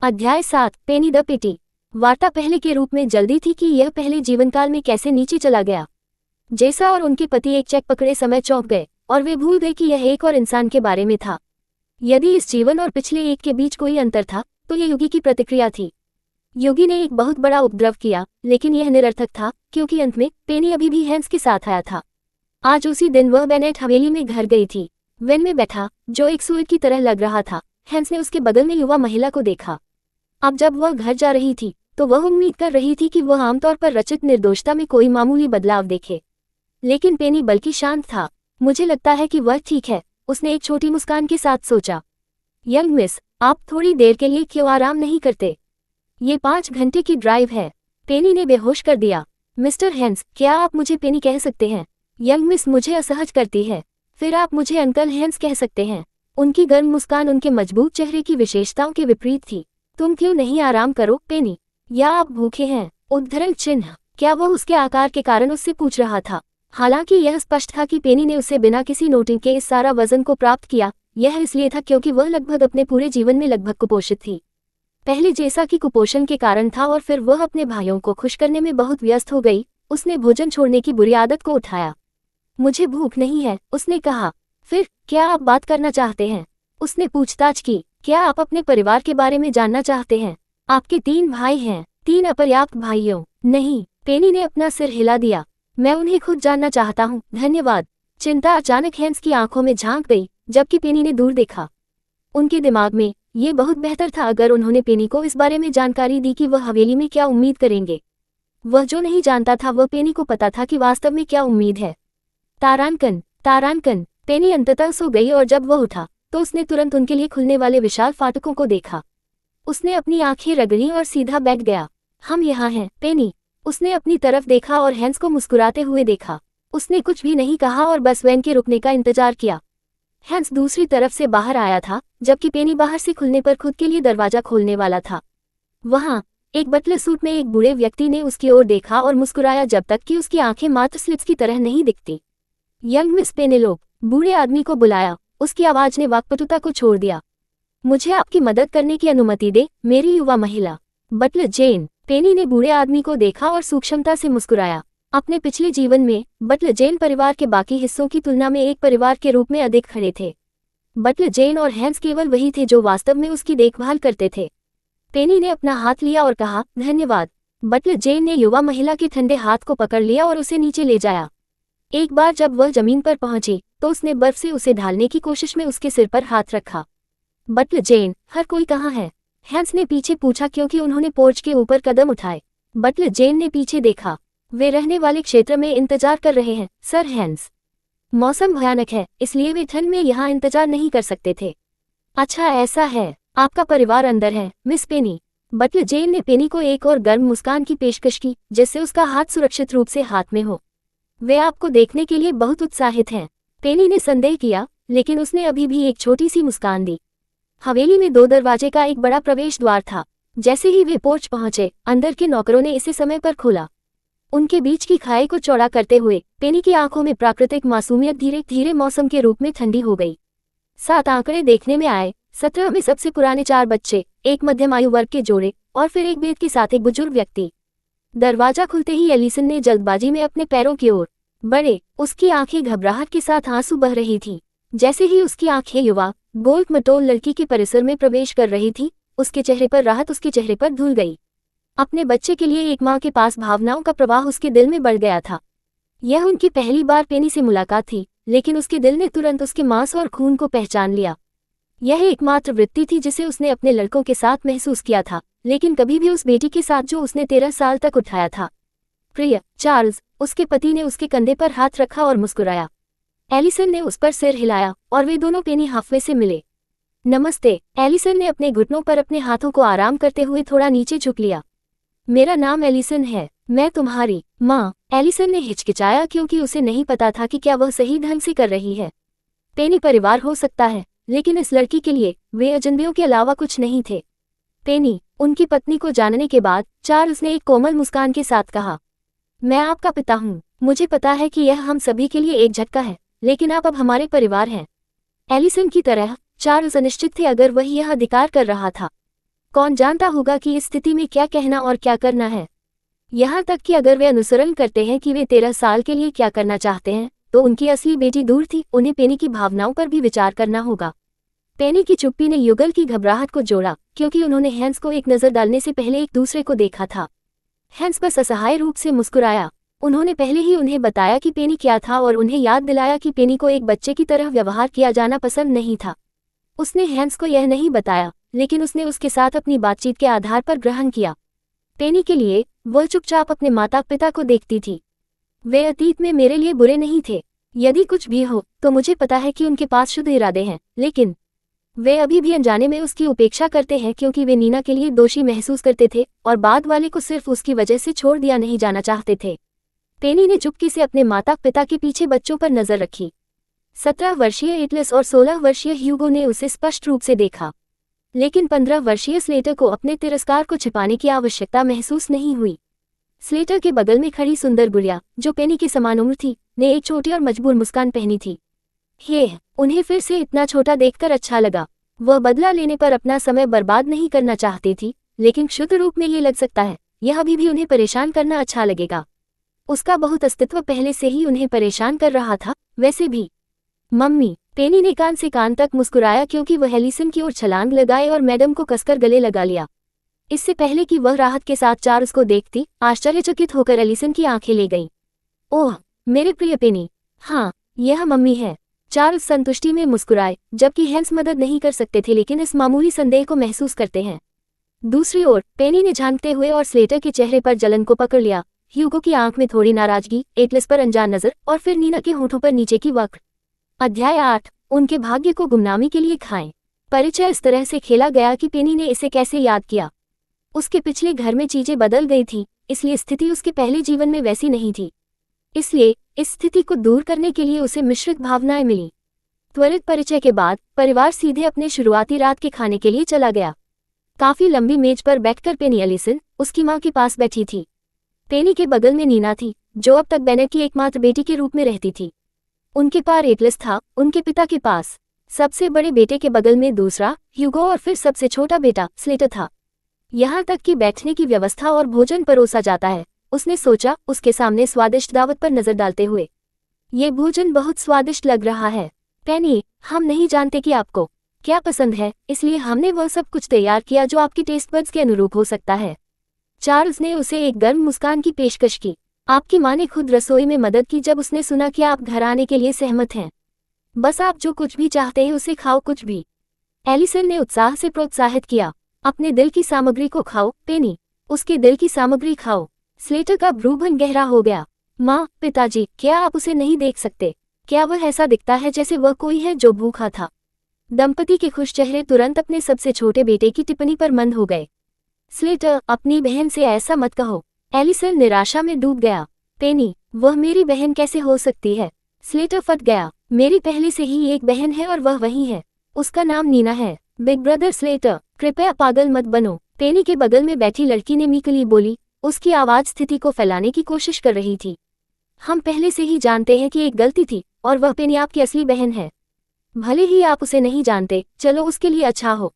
अध्याय 7 पेनी द पिटी। वार्ता पहले के रूप में जल्दी थी कि यह पहले जीवनकाल में कैसे नीचे चला गया। जैसा और उनके पति एक चेक पकड़े समय चौंक गए और वे भूल गए कि यह एक और इंसान के बारे में था। यदि इस जीवन और पिछले एक के बीच कोई अंतर था तो यह युगी की प्रतिक्रिया थी। युगी ने एक बहुत बड़ा उपद्रव किया, लेकिन यह निरर्थक था क्योंकि अंत में पेनी अभी भी हैंस के साथ आया था। आज उसी दिन वह बेनेट हवेली में घर गई थी। वेन में बैठा, जो एक सूर्य की तरह लग रहा था, हैंस ने उसके बगल में युवा महिला को देखा। अब जब वह घर जा रही थी तो वह उम्मीद कर रही थी कि वह आमतौर पर रचित निर्दोषता में कोई मामूली बदलाव देखे, लेकिन पेनी बल्कि शांत था। मुझे लगता है कि वह ठीक है, उसने एक छोटी मुस्कान के साथ सोचा। यंग मिस, आप थोड़ी देर के लिए क्यों आराम नहीं करते? ये 5 घंटे की ड्राइव है। पेनी ने बेहोश कर दिया। मिस्टर हैंस, क्या आप मुझे पेनी कह सकते हैं? यंग मिस मुझे असहज करती है। फिर आप मुझे अंकल हैंस कह सकते हैं। उनकी गर्म मुस्कान उनके मजबूत चेहरे की विशेषताओं के विपरीत थी। तुम क्यों नहीं आराम करो पेनी? या आप भूखे हैं? उद्धरण चिन्ह। क्या वह उसके आकार के कारण उससे पूछ रहा था? हालांकि यह स्पष्ट था कि पेनी ने उससे बिना किसी नोटिंग के इस सारा वजन को प्राप्त किया। यह इसलिए था क्योंकि वह लगभग अपने पूरे जीवन में लगभग कुपोषित थी। पहले जैसा कि कुपोषण के कारण था और फिर वह अपने भाइयों को खुश करने में बहुत व्यस्त हो गई। उसने भोजन छोड़ने की बुरी आदत को उठाया। मुझे भूख नहीं है, उसने कहा। फिर क्या आप बात करना चाहते हैं? उसने पूछताछ की। क्या आप अपने परिवार के बारे में जानना चाहते हैं? आपके 3 भाई हैं, 3 अपर्याप्त भाइयों? नहीं, पेनी ने अपना सिर हिला दिया। मैं उन्हें खुद जानना चाहता हूँ, धन्यवाद। चिंता अचानक हैंस की आंखों में झांक गई, जबकि पेनी ने दूर देखा। उनके दिमाग में ये बहुत बेहतर था अगर उन्होंने पेनी को इस बारे में जानकारी दी कि वह हवेली में क्या उम्मीद करेंगे। वह जो नहीं जानता था वह पेनी को पता था कि वास्तव में क्या उम्मीद है। तारांकन, तारांकन। पेनी अंततः सो गई और जब वह उठा तो उसने तुरंत उनके लिए खुलने वाले विशाल फाटकों को देखा। उसने अपनी आंखें रगड़ी और सीधा बैठ गया। हम यहाँ हैं, पेनी। उसने अपनी तरफ देखा और हैंस को मुस्कुराते हुए देखा। उसने कुछ भी नहीं कहा और बस वैन के रुकने का इंतजार किया। हैंस दूसरी तरफ से बाहर आया था, जबकि पेनी बाहर से खुलने पर खुद के लिए दरवाजा खोलने वाला था। वहाँ एक बटलर सूट में एक बूढ़े व्यक्ति ने उसकी ओर देखा और मुस्कुराया जब तक कि उसकी आंखें मात्र स्लिट्स की तरह नहीं दिखती। यंग मिस पेनेलोप, बूढ़े आदमी को बुलाया। उसकी आवाज ने वाक्पटुता को छोड़ दिया। मुझे आपकी मदद करने की अनुमति दे, मेरी युवा महिला। बटलर जेन। पेनी ने बूढ़े आदमी को देखा और सूक्ष्मता से मुस्कुराया। अपने पिछले जीवन में बटलर जेन परिवार के बाकी हिस्सों की तुलना में एक परिवार के रूप में अधिक खड़े थे। बटलर जेन और हैंस केवल वही थे जो वास्तव में उसकी देखभाल करते थे। पेनी ने अपना हाथ लिया और कहा, धन्यवाद। बटलर जेन ने युवा महिला के ठंडे हाथ को पकड़ लिया और उसे नीचे ले जाया। एक बार जब वह जमीन पर पहुंची तो उसने बर्फ से उसे ढालने की कोशिश में उसके सिर पर हाथ रखा। बटलर जेन, हर कोई कहाँ है? हैंस ने पीछे पूछा क्योंकि उन्होंने पोर्च के ऊपर कदम उठाए। बटलर जेन ने पीछे देखा। वे रहने वाले क्षेत्र में इंतजार कर रहे हैं, सर हैंस। मौसम भयानक है, इसलिए वे ठंड में यहाँ इंतजार नहीं कर सकते थे। अच्छा ऐसा है, आपका परिवार अंदर है, मिस पेनी। बटलर जेन ने पेनी को एक और गर्म मुस्कान की पेशकश की, जिससे उसका हाथ सुरक्षित रूप से हाथ में हो। वे आपको देखने के लिए बहुत उत्साहित हैं। पेनी ने संदेह किया, लेकिन उसने अभी भी एक छोटी सी मुस्कान दी। हवेली में 2 दरवाजे का एक बड़ा प्रवेश द्वार था। जैसे ही वे पोर्च पहुंचे, अंदर के नौकरों ने इसे समय पर खोला। उनके बीच की खाई को चौड़ा करते हुए पेनी की आंखों में प्राकृतिक मासूमियत धीरे धीरे मौसम के रूप में ठंडी हो गई। 7 आंकड़े देखने में आए। 17 में सबसे पुराने 4 बच्चे, एक मध्यम आयु वर्ग के जोड़े और फिर एक बेद के साथ एक बुजुर्ग व्यक्ति। दरवाजा खुलते ही एलिसन ने जल्दबाजी में अपने पैरों की ओर बढ़े। उसकी आंखें घबराहट के साथ आंसू बह रही थीं। जैसे ही उसकी आंखें युवा गोल्ड मटोल लड़की के परिसर में प्रवेश कर रही थी, उसके चेहरे पर राहत उसके चेहरे पर धुल गई। अपने बच्चे के लिए एक माँ के पास भावनाओं का प्रवाह उसके दिल में बढ़ गया था। यह उनकी पहली बार पेनी से मुलाकात थी, लेकिन उसके दिल ने तुरंत उसके मांस और खून को पहचान लिया। यह एकमात्र वृत्ति थी जिसे उसने अपने लड़कों के साथ महसूस किया था, लेकिन कभी भी उस बेटी के साथ जो उसने 13 साल तक उठाया था। प्रिय चार्ल्स, उसके पति ने उसके कंधे पर हाथ रखा और मुस्कुराया। एलिसन ने उस पर सिर हिलाया और वे दोनों पेनी हाफवे से मिले। नमस्ते। एलिसन ने अपने घुटनों पर अपने हाथों को आराम करते हुए थोड़ा नीचे झुक लिया। मेरा नाम एलिसन है, मैं तुम्हारी माँ। एलिसन ने हिचकिचाया क्योंकि उसे नहीं पता था कि क्या वह सही ढंग से कर रही है। पेनी परिवार हो सकता है, लेकिन इस लड़की के लिए वे अजनबियों के अलावा कुछ नहीं थे। पेनी, उनकी पत्नी को जानने के बाद चार्ल्स ने एक कोमल मुस्कान के साथ कहा, मैं आपका पिता हूँ। मुझे पता है कि यह हम सभी के लिए एक झटका है, लेकिन आप अब हमारे परिवार हैं। एलिसन की तरह चार्ल्स अनिश्चित थे अगर वह यह अधिकार कर रहा था। कौन जानता होगा कि इस स्थिति में क्या कहना और क्या करना है। यहाँ तक कि अगर वे अनुसरण करते हैं कि वे 13 साल के लिए क्या करना चाहते हैं, तो उनकी असली बेटी दूर थी। उन्हें पेनी की भावनाओं पर भी विचार करना होगा। पेनी की चुप्पी ने युगल की घबराहट को जोड़ा, क्योंकि उन्होंने हैंस को एक नज़र डालने से पहले एक दूसरे को देखा था। हैंस बस असहाय रूप से मुस्कुराया। उन्होंने पहले ही उन्हें बताया कि पेनी क्या था और उन्हें याद दिलाया कि पेनी को एक बच्चे की तरह व्यवहार किया जाना पसंद नहीं था। उसने हैंस को यह नहीं बताया, लेकिन उसने उसके साथ अपनी बातचीत के आधार पर ग्रहण किया। पेनी के लिए वह चुपचाप अपने माता पिता को देखती थी। वे अतीत में मेरे लिए बुरे नहीं थे। यदि कुछ भी हो तो मुझे पता है कि उनके पास शुद्ध इरादे हैं, लेकिन वे अभी भी अनजाने में उसकी उपेक्षा करते हैं, क्योंकि वे नीना के लिए दोषी महसूस करते थे और बाद वाले को सिर्फ उसकी वजह से छोड़ दिया नहीं जाना चाहते थे। पेनी ने चुपके से अपने माता पिता के पीछे बच्चों पर नजर रखी। 17 वर्षीय एटलस और 16 वर्षीय ह्यूगो ने उसे स्पष्ट रूप से देखा, लेकिन 15 वर्षीय स्लेटर को अपने तिरस्कार को छिपाने की आवश्यकता महसूस नहीं हुई। स्लेटर के बगल में खड़ी सुंदर गुड़िया, जो पेनी की समान उम्र थी, ने एक छोटी और मजबूर मुस्कान पहनी थी। उन्हें फिर से इतना छोटा देखकर अच्छा लगा। वह बदला लेने पर अपना समय बर्बाद नहीं करना चाहती थी, लेकिन शुद्ध रूप में ये लग सकता है यह अभी भी उन्हें परेशान करना अच्छा लगेगा। उसका बहुत अस्तित्व पहले से ही उन्हें परेशान कर रहा था। वैसे भी मम्मी, पेनी ने कान से कान तक मुस्कुराया, क्योंकि वह एलिसन की ओर छलांग लगाए और मैडम को कसकर गले लगा लिया। इससे पहले कि वह राहत के साथ चार्ल्स को देखती, आश्चर्यचकित होकर एलिसन की आंखें ले गईं। ओह मेरे प्रिय पेनी, हाँ यह मम्मी है। चार्ल्स संतुष्टि में मुस्कुराए, जबकि हैंस मदद नहीं कर सकते थे, लेकिन इस मामूली संदेह को महसूस करते हैं। दूसरी ओर पेनी ने झांकते हुए और स्लेटर के चेहरे पर जलन को पकड़ लिया। ह्यूगो की आंख में थोड़ी नाराजगी, एटलस पर अनजान नजर और फिर नीना के होठों पर नीचे की वक्र। अध्याय 8, उनके भाग्य को गुमनामी के लिए खाएं। परिचय इस तरह से खेला गया कि पेनी ने इसे कैसे याद किया। उसके पिछले घर में चीजें बदल गई थी, इसलिए स्थिति उसके पहले जीवन में वैसी नहीं थी। इसलिए इस स्थिति को दूर करने के लिए उसे मिश्रित भावनाएं मिली। त्वरित परिचय के बाद परिवार सीधे अपने शुरुआती रात के खाने के लिए चला गया। काफी लंबी मेज पर बैठकर पेनी एलिसन उसकी मां के पास बैठी थी। पेनी के बगल में नीना थी, जो अब तक बेनेट की एकमात्र बेटी के रूप में रहती थी। उनके पार एटलस था, उनके पिता के पास। सबसे बड़े बेटे के बगल में दूसरा ह्यूगो और फिर सबसे छोटा बेटा स्लेटर था। यहाँ तक कि बैठने की व्यवस्था और भोजन परोसा जाता है, उसने सोचा, उसके सामने स्वादिष्ट दावत पर नजर डालते हुए। ये भोजन बहुत स्वादिष्ट लग रहा है पेनी, हम नहीं जानते कि आपको क्या पसंद है, इसलिए हमने वह सब कुछ तैयार किया जो आपके टेस्ट बड्स के अनुरूप हो सकता है। चार्ल्स ने उसे एक गर्म मुस्कान की पेशकश की। आपकी माँ ने खुद रसोई में मदद की जब उसने सुना कि आप घर आने के लिए सहमत हैं। बस आप जो कुछ भी चाहते हैं उसे खाओ, कुछ भी। एलिसन ने उत्साह से प्रोत्साहित किया। अपने दिल की सामग्री को खाओ पेनी, उसके दिल की सामग्री खाओ। स्लेटर का भ्रूभन गहरा हो गया। माँ, पिताजी, क्या आप उसे नहीं देख सकते? क्या वह ऐसा दिखता है जैसे वह कोई है जो भूखा था? दंपति के खुश चेहरे तुरंत अपने सबसे छोटे बेटे की टिप्पणी पर मंद हो गए। स्लेटर, अपनी बहन से ऐसा मत कहो। एलिसन निराशा में डूब गया। पेनी, वह मेरी बहन कैसे हो सकती है? स्लेटर फट गया। मेरी पहले से ही एक बहन है और वह वही है। उसका नाम नीना है। बिग ब्रदर स्लेटर, कृपया पागल मत बनो। पेनी के बगल में बैठी लड़की ने मीकली बोली। उसकी आवाज स्थिति को फैलाने की कोशिश कर रही थी। हम पहले से ही जानते हैं कि एक गलती थी और वह पेनी आपकी असली बहन है। भले ही आप उसे नहीं जानते, चलो उसके लिए अच्छा हो।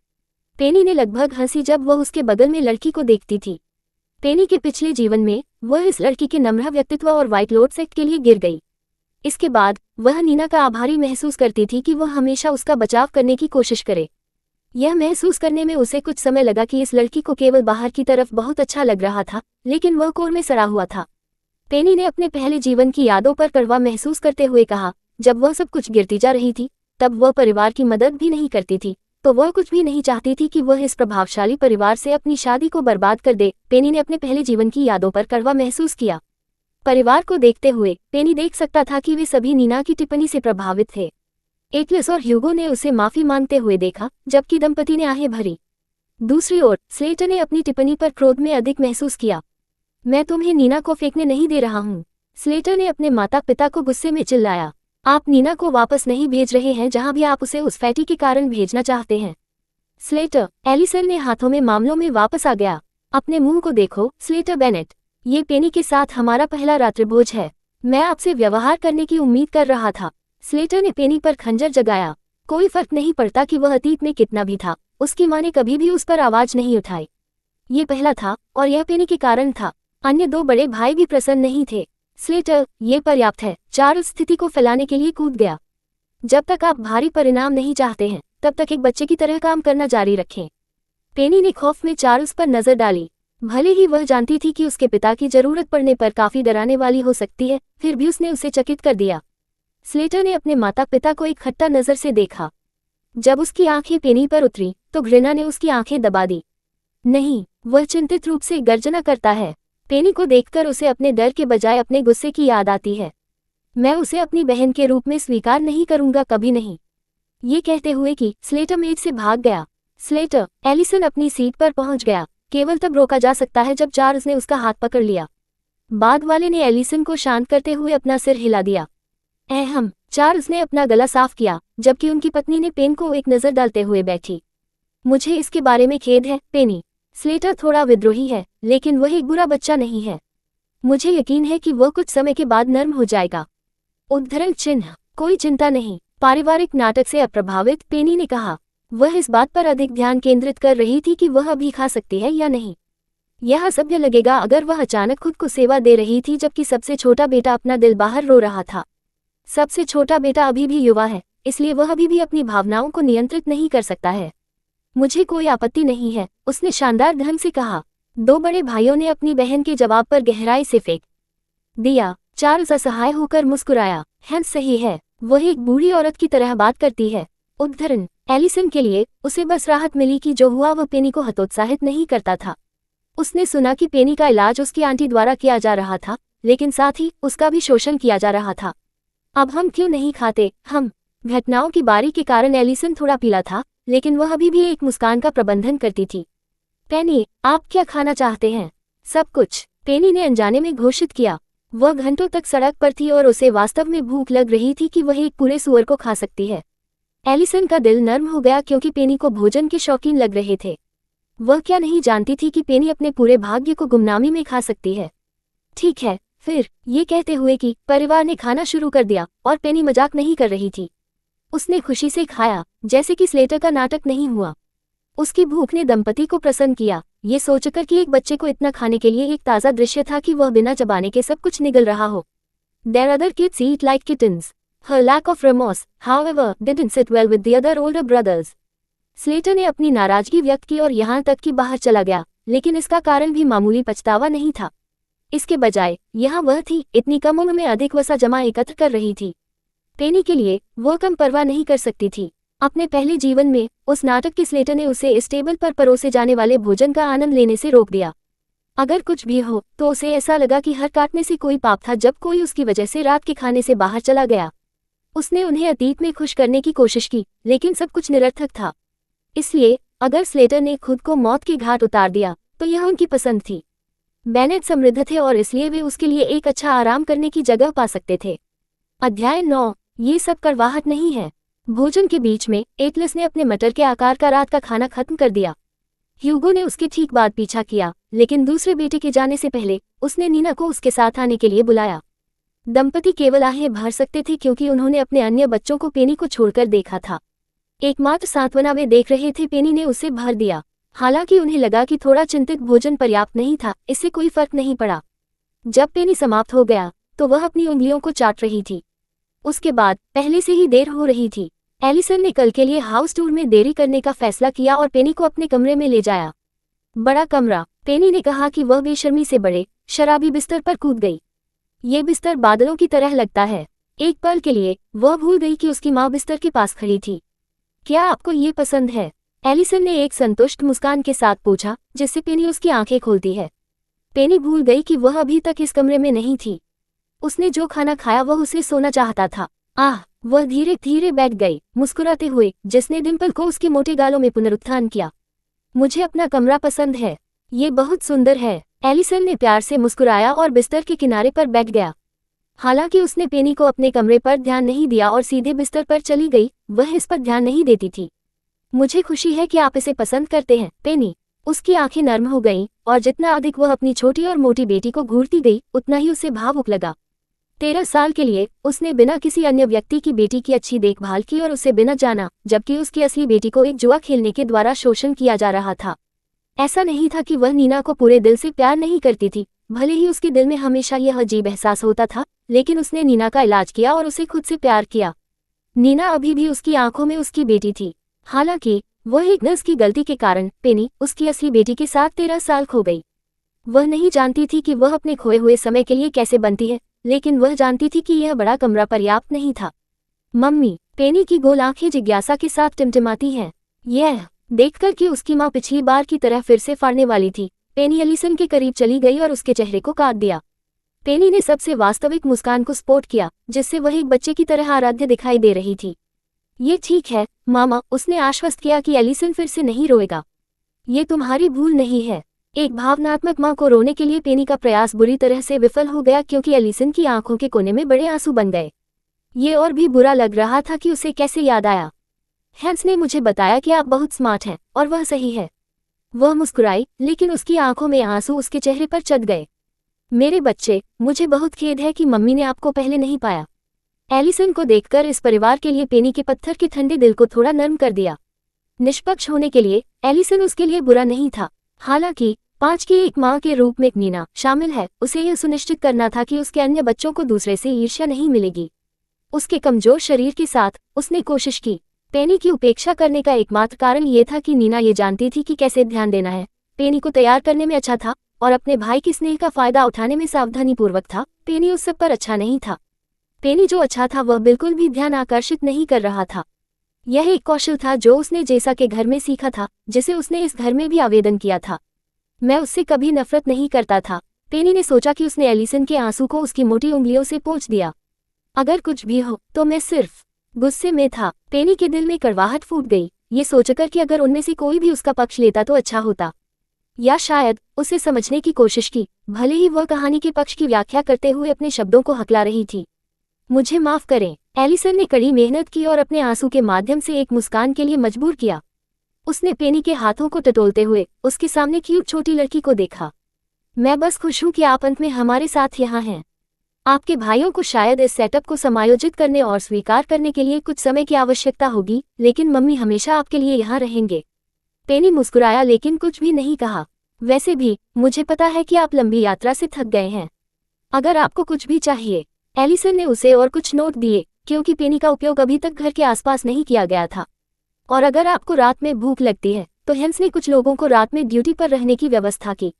पेनी ने लगभग हंसी जब वह उसके बगल में लड़की को देखती थी। पेनी के पिछले जीवन में वह इस लड़की के नम्र व्यक्तित्व और व्हाइट लोटस एक्ट के लिए गिर गई। इसके बाद वह नीना का आभारी महसूस करती थी कि वह हमेशा उसका बचाव करने की कोशिश करे। यह महसूस करने में उसे कुछ समय लगा कि इस लड़की को केवल बाहर की तरफ बहुत अच्छा लग रहा था, लेकिन वह कोर में सड़ा हुआ था। पेनी ने अपने पहले जीवन की यादों पर कड़वा महसूस करते हुए कहा, जब वह सब कुछ गिरती जा रही थी, तब वह परिवार की मदद भी नहीं करती थी, तो वह कुछ भी नहीं चाहती थी कि वह इस प्रभावशाली परिवार से अपनी शादी को बर्बाद कर दे। पेनी ने अपने पहले जीवन की यादों पर कड़वा महसूस किया। परिवार को देखते हुए पेनी देख सकता था कि वे सभी नीना की टिप्पणी से प्रभावित थे। एटलस और ह्यूगो ने उसे माफी मांगते हुए देखा, जबकि दंपति ने आहें भरी। दूसरी ओर स्लेटर ने अपनी टिप्पणी पर क्रोध में अधिक महसूस किया। मैं तुम्हें नीना को फेंकने नहीं दे रहा हूँ। स्लेटर ने अपने माता पिता को गुस्से में चिल्लाया। आप नीना को वापस नहीं भेज रहे हैं, जहां भी आप उसे उस फैटी के कारण भेजना चाहते हैं। स्लेटर, एलिसन ने हाथों में मामलों में वापस आ गया। अपने मुंह को देखो स्लेटर बेनेट, ये पेनी के साथ हमारा पहला रात्रिभोज है। मैं आपसे व्यवहार करने की उम्मीद कर रहा था। स्लेटर ने पेनी पर खंजर जगाया। कोई फर्क नहीं पड़ता कि वह अतीत में कितना भी था, उसकी माँ ने कभी भी उस पर आवाज नहीं उठाई। ये पहला था और यह पेनी के कारण था। अन्य दो बड़े भाई भी प्रसन्न नहीं थे। स्लेटर, ये पर्याप्त है, चार्ल्स स्थिति को फैलाने के लिए कूद गया। जब तक आप भारी परिणाम नहीं चाहते हैं तब तक एक बच्चे की तरह काम करना जारी रखें। पेनी ने खौफ में चार्ल्स पर नजर डाली। भले ही वह जानती थी कि उसके पिता की जरूरत पड़ने पर काफी डराने वाली हो सकती है, फिर भी उसने उसे चकित कर दिया। स्लेटर ने अपने माता पिता को एक खट्टा नजर से देखा। जब उसकी आंखें पेनी पर उतरी तो घृणा ने उसकी आंखें दबा दी। नहीं, वह चिंतित रूप से गर्जना करता है। पेनी को देखकर उसे अपने डर के बजाय अपने गुस्से की याद आती है। मैं उसे अपनी बहन के रूप में स्वीकार नहीं करूंगा, कभी नहीं। ये कहते हुए कि स्लेटर मेज से भाग गया। स्लेटर, एलिसन अपनी सीट पर पहुंच गया। केवल तब रोका जा सकता है जब चार्ल्स ने उसका हाथ पकड़ लिया। बाद वाले ने एलिसन को शांत करते हुए अपना सिर हिला दिया। अहम, चार्ल्स ने अपना गला साफ किया, जबकि उनकी पत्नी ने पेन को एक नजर डालते हुए बैठी। मुझे इसके बारे में खेद है, पेनी। स्लेटर थोड़ा विद्रोही है, लेकिन वह एक बुरा बच्चा नहीं है। मुझे यकीन है कि वह कुछ समय के बाद नर्म हो जाएगा। उद्धरण चिन्ह, कोई चिंता नहीं। पारिवारिक नाटक से अप्रभावित पेनी ने कहा। वह इस बात पर अधिक ध्यान केंद्रित कर रही थी कि वह अभी खा सकती है या नहीं। यह असभ्य लगेगा अगर वह अचानक खुद को सेवा दे रही थी जबकि सबसे छोटा बेटा अपना दिल बाहर रो रहा था। सबसे छोटा बेटा अभी भी युवा है, इसलिए वह अभी भी अपनी भावनाओं को नियंत्रित नहीं कर सकता है। मुझे कोई आपत्ति नहीं है, उसने शानदार ढंग से कहा। दो बड़े भाइयों ने अपनी बहन के जवाब पर गहराई से फेंक दिया। चार्ल्स असहाय होकर मुस्कुराया। हैं, सही है, वह एक बूढ़ी औरत की तरह बात करती है। उद्धरण, एलिसन के लिए उसे बस राहत मिली कि जो हुआ वह पेनी को हतोत्साहित नहीं करता था। उसने सुना कि पेनी का इलाज उसकी आंटी द्वारा किया जा रहा था, लेकिन साथ ही उसका भी शोषण किया जा रहा था। अब हम क्यों नहीं खाते? हम। घटनाओं की बारी के कारण एलिसन थोड़ा पीला था, लेकिन वह अभी भी एक मुस्कान का प्रबंधन करती थी। पेनी, आप क्या खाना चाहते हैं? सब कुछ, पेनी ने अनजाने में घोषित किया। वह घंटों तक सड़क पर थी और उसे वास्तव में भूख लग रही थी कि वह एक पूरे सूअर को खा सकती है। एलिसन का दिल नर्म हो गया क्योंकि पेनी को भोजन के शौकीन लग रहे थे। वह क्या नहीं जानती थी कि पेनी अपने पूरे भाग्य को गुमनामी में खा सकती है। ठीक है, फिर, ये कहते हुए कि परिवार ने खाना शुरू कर दिया और पेनी मजाक नहीं कर रही थी। उसने खुशी से खाया, जैसे कि स्लेटर का नाटक नहीं हुआ। उसकी भूख ने दंपति को प्रसन्न किया, ये सोचकर कि एक बच्चे को इतना खाने के लिए एक ताज़ा दृश्य था कि वह बिना चबाने के सब कुछ निगल रहा हो। Their other kids eat like kittens. Her lack of remorse, however, didn't sit well with the other older brothers. Slater ने अपनी नाराजगी व्यक्त की और यहाँ तक कि बाहर चला गया, लेकिन इसका कारण भी मामूली पछतावा नहीं था। इसके बजाय यहाँ वह थी, इतनी कम उम्र में अधिक वसा जमा एकत्र कर रही थी। पेनी के लिए वह कम परवाह नहीं कर सकती थी। अपने पहले जीवन में उस नाटक के स्लेटर ने उसे इस टेबल पर परोसे जाने वाले भोजन का आनंद लेने से रोक दिया। अगर कुछ भी हो तो उसे ऐसा लगा कि हर काटने से कोई पाप था जब कोई उसकी वजह से रात के खाने से बाहर चला गया। उसने उन्हें अतीत में खुश करने की कोशिश की, लेकिन सब कुछ निरर्थक था। इसलिए अगर स्लेटर ने खुद को मौत के घाट उतार दिया तो यह उनकी पसंद थी। बेनेट समृद्ध थे और इसलिए वे उसके लिए एक अच्छा आराम करने की जगह पा सकते थे। अध्याय 9। ये सब कड़वाहट नहीं है। भोजन के बीच में एटलस ने अपने मटर के आकार का रात का खाना खत्म कर दिया। ह्यूगो ने उसके ठीक बाद पीछा किया, लेकिन दूसरे बेटे के जाने से पहले उसने नीना को उसके साथ आने के लिए बुलाया। दंपति केवल आहें भर सकते थे क्योंकि उन्होंने अपने अन्य बच्चों को पेनी को छोड़कर देखा था। एकमात्र सांत्वना वे देख रहे थे, पेनी ने उसे भर दिया। हालांकि उन्हें लगा कि थोड़ा चिंतित भोजन पर्याप्त नहीं था, इससे कोई फर्क नहीं पड़ा। जब पेनी समाप्त हो गया तो वह अपनी उंगलियों को चाट रही थी। उसके बाद पहले से ही देर हो रही थी। एलिसन ने कल के लिए हाउस टूर में देरी करने का फैसला किया और पेनी को अपने कमरे में ले जाया। बड़ा कमरा, पेनी ने कहा कि वह बेशर्मी से बड़े शराबी बिस्तर पर कूद गई। ये बिस्तर बादलों की तरह लगता है। एक पल के लिए वह भूल गई कि उसकी माँ बिस्तर के पास खड़ी थी। क्या आपको ये पसंद है? एलिसन ने एक संतुष्ट मुस्कान के साथ पूछा, जिससे पेनी उसकी आंखें खोलती है। पेनी भूल गई कि वह अभी तक इस कमरे में नहीं थी। उसने जो खाना खाया वह उसे सोना चाहता था। वह धीरे धीरे बैठ गई, मुस्कुराते हुए, जिसने डिम्पल को उसके मोटे गालों में पुनरुत्थान किया। मुझे अपना कमरा पसंद है, ये बहुत सुंदर है। एलिसन ने प्यार से मुस्कुराया और बिस्तर के किनारे पर बैठ गया। हालांकि उसने पेनी को अपने कमरे पर ध्यान नहीं दिया और सीधे बिस्तर पर चली गई, वह इस पर ध्यान नहीं देती थी। मुझे खुशी है कि आप इसे पसंद करते हैं, पेनी। उसकी आंखें नर्म हो गईं और जितना अधिक वह अपनी छोटी और मोटी बेटी को घूरती गई उतना ही उसे भावुक लगा। 13 साल के लिए उसने बिना किसी अन्य व्यक्ति की बेटी की अच्छी देखभाल की और उसे बिना जाना, जबकि उसकी असली बेटी को एक जुआ खेलने के द्वारा शोषण किया जा रहा था। ऐसा नहीं था कि वह नीना को पूरे दिल से प्यार नहीं करती थी, भले ही उसके दिल में हमेशा यह अजीब एहसास होता था, लेकिन उसने नीना का इलाज किया और उसे खुद से प्यार किया। नीना अभी भी उसकी आंखों में उसकी बेटी थी। हालांकि वह एक नर्स की गलती के कारण पेनी उसकी असली बेटी के साथ 13 साल खो गई। वह नहीं जानती थी कि वह अपने खोए हुए समय के लिए कैसे बनती है, लेकिन वह जानती थी कि यह बड़ा कमरा पर्याप्त नहीं था। मम्मी, पेनी की गोल आंखें जिज्ञासा के साथ टिमटिमाती हैं। यह देखकर कि उसकी माँ पिछली बार की तरह फिर से फाड़ने वाली थी, पेनी एलिसन के करीब चली गई और उसके चेहरे को काट दिया। पेनी ने सबसे वास्तविक मुस्कान को स्पोर्ट किया, जिससे वह एक बच्चे की तरह आराध्य दिखाई दे रही थी। ये ठीक है मामा, उसने आश्वस्त किया कि एलिसन फिर से नहीं रोएगा। ये तुम्हारी भूल नहीं है। एक भावनात्मक माँ को रोने के लिए पेनी का प्रयास बुरी तरह से विफल हो गया, क्योंकि एलिसन की आंखों के कोने में बड़े आंसू बन गए। ये और भी बुरा लग रहा था कि उसे कैसे याद आया। हैंस ने मुझे बताया कि आप बहुत स्मार्ट हैं, और वह सही है। वह मुस्कुराई, लेकिन उसकी आंखों में आंसू उसके चेहरे पर चढ़ गए। मेरे बच्चे, मुझे बहुत खेद है कि मम्मी ने आपको पहले नहीं पाया। एलिसन को देखकर इस परिवार के लिए पेनी के पत्थर के ठंडे दिल को थोड़ा नर्म कर दिया। निष्पक्ष होने के लिए एलिसन उसके लिए बुरा नहीं था। हालांकि 5 की एक माँ के रूप में नीना शामिल है, उसे यह सुनिश्चित करना था कि उसके अन्य बच्चों को दूसरे से ईर्ष्या नहीं मिलेगी। उसके कमजोर शरीर के साथ उसने कोशिश की। पेनी की उपेक्षा करने का एकमात्र कारण ये था कि नीना ये जानती थी कि कैसे ध्यान देना है। पेनी को तैयार करने में अच्छा था और अपने भाई की स्नेह का फायदा उठाने में सावधानीपूर्वक था। पेनी उस सब पर अच्छा नहीं था। पेनी जो अच्छा था वह बिल्कुल भी ध्यान आकर्षित नहीं कर रहा था। यह एक कौशल था जो उसने जेसा के घर में सीखा था, जिसे उसने इस घर में भी आवेदन किया था। मैं उससे कभी नफरत नहीं करता था। पेनी ने सोचा कि उसने एलिसन के आंसू को उसकी मोटी उंगलियों से पोंछ दिया। अगर कुछ भी हो तो मैं सिर्फ गुस्से में था। पेनी के दिल में कड़वाहट फूट गई, ये सोचकर कि अगर उनमें से कोई भी उसका पक्ष लेता तो अच्छा होता, या शायद उसे समझने की कोशिश की, भले ही वह कहानी के पक्ष की व्याख्या करते हुए अपने शब्दों को हकला रही थी। मुझे माफ करें, एलिसन ने कड़ी मेहनत की और अपने आंसू के माध्यम से एक मुस्कान के लिए मजबूर किया। उसने पेनी के हाथों को टटोलते हुए उसके सामने क्यूट छोटी लड़की को देखा। मैं बस खुश हूं कि आप अंत में हमारे साथ यहाँ हैं। आपके भाइयों को शायद इस सेटअप को समायोजित करने और स्वीकार करने के लिए कुछ समय की आवश्यकता होगी, लेकिन मम्मी हमेशा आपके लिए यहाँ रहेंगे। पेनी मुस्कुराया लेकिन कुछ भी नहीं कहा। वैसे भी मुझे पता है कि आप लंबी यात्रा से थक गए हैं। अगर आपको कुछ भी चाहिए। एलिसन ने उसे और कुछ नोट दिए, क्योंकि पेनी का उपयोग अभी तक घर के आसपास नहीं किया गया था। और अगर आपको रात में भूख लगती है तो हैंस ने कुछ लोगों को रात में ड्यूटी पर रहने की व्यवस्था की।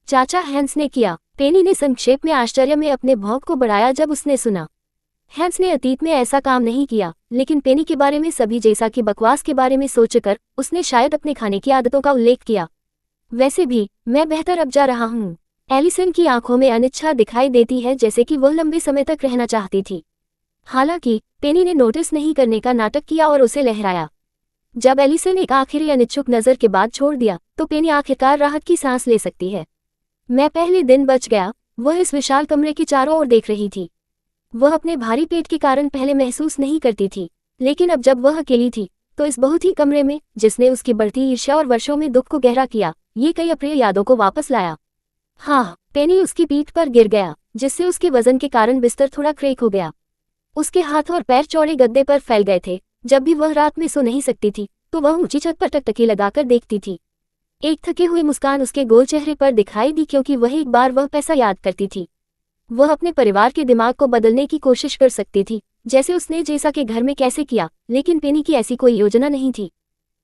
चाचा, हैंस ने किया। पेनी ने संक्षेप में आश्चर्य में अपने भौंक को बढ़ाया जब उसने सुना। हैंस ने अतीत में ऐसा काम नहीं किया, लेकिन पेनी के बारे में सभी जैसा की बकवास के बारे में सोचकर उसने शायद अपने खाने की आदतों का उल्लेख किया। वैसे भी मैं बेहतर अब जा रहा हूँ। एलिसन की आंखों में अनिच्छा दिखाई देती है, जैसे कि वह लंबे समय तक रहना चाहती थी। हालांकि पेनी ने नोटिस नहीं करने का नाटक किया और उसे लहराया। जब एलिसन एक आखिरी अनिच्छुक नजर के बाद छोड़ दिया तो पेनी आखिरकार राहत की सांस ले सकती है। मैं पहले दिन बच गया। वह इस विशाल कमरे के चारों ओर देख रही थी। वह अपने भारी पेट के कारण पहले महसूस नहीं करती थी, लेकिन अब जब वह अकेली थी तो इस बहुत ही कमरे में, जिसने उसकी बढ़ती ईर्ष्या और वर्षों में दुख को गहरा किया, ये कई अप्रिय यादों को वापस लाया। हाँ, पेनी उसकी पीठ पर गिर गया, जिससे उसके वजन के कारण बिस्तर थोड़ा क्रेक हो गया। उसके हाथ और पैर चौड़े गद्दे पर फैल गए थे। जब भी वह रात में सो नहीं सकती थी तो वह ऊंची छत पर टकटकी लगाकर देखती थी। एक थके हुए मुस्कान उसके गोल चेहरे पर दिखाई दी, क्योंकि वह एक बार वह पैसा याद करती थी। वह अपने परिवार के दिमाग को बदलने की कोशिश कर सकती थी, जैसे उसने जेसा के घर में कैसे किया, लेकिन पेनी की ऐसी कोई योजना नहीं थी।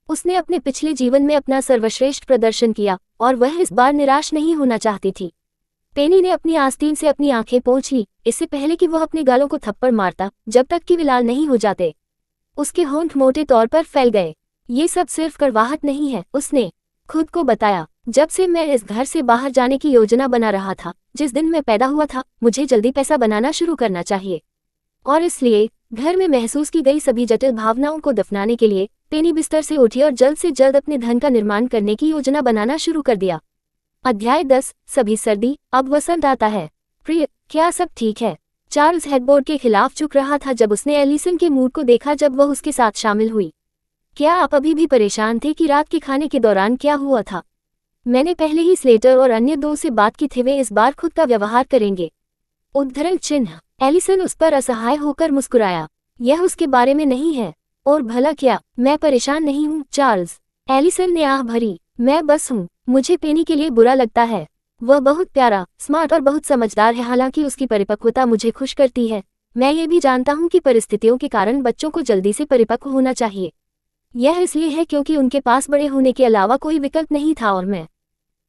उसने अपने पिछले जीवन में अपना सर्वश्रेष्ठ प्रदर्शन किया और वह इस बार निराश नहीं होना चाहती थी। पेनी ने अपनी आस्तीन से अपनी आंखें पोंछ ली, इससे पहले कि वह अपने गालों को थप्पड़ मारता, जब तक कि वे लाल नहीं हो जाते। उसके होंठ मोटे तौर पर फैल गए। ये सब सिर्फ कड़वाहट नहीं है, उसने खुद को बताया। जब से मैं इस घर से बाहर जाने की योजना बना रहा था, जिस दिन मैं पैदा हुआ था, मुझे जल्दी पैसा बनाना शुरू करना चाहिए। और इसलिए घर में महसूस की गई सभी जटिल भावनाओं को दफनाने के लिए पेनी बिस्तर से उठी और जल्द से जल्द अपने धन का निर्माण करने की योजना बनाना शुरू कर दिया। अध्याय 10। सभी सर्दी, अब वसंत आता है। प्रिय, क्या सब ठीक है? चार्ल्स हेडबोर्ड के खिलाफ झुक रहा था जब उसने एलिसन के मूड को देखा जब वह उसके साथ शामिल हुई। क्या आप अभी भी परेशान थे कि रात के खाने के दौरान क्या हुआ था? मैंने पहले ही स्लेटर और अन्य 2 से बात की थी, वे इस बार खुद का व्यवहार करेंगे। उद्धरण चिन्ह। एलिसन उस पर असहाय होकर मुस्कुराया। यह उसके बारे में नहीं है। और भला क्या, मैं परेशान नहीं हूँ चार्ल्स। एलिसन ने आह भरी। मैं बस हूँ, मुझे पेनी के लिए बुरा लगता है। वह बहुत प्यारा, स्मार्ट और बहुत समझदार है। हालांकि उसकी परिपक्वता मुझे खुश करती है। मैं ये भी जानता हूँ कि परिस्थितियों के कारण बच्चों को जल्दी से परिपक्व होना चाहिए। यह इसलिए है क्योंकि उनके पास बड़े होने के अलावा कोई विकल्प नहीं था। और मैं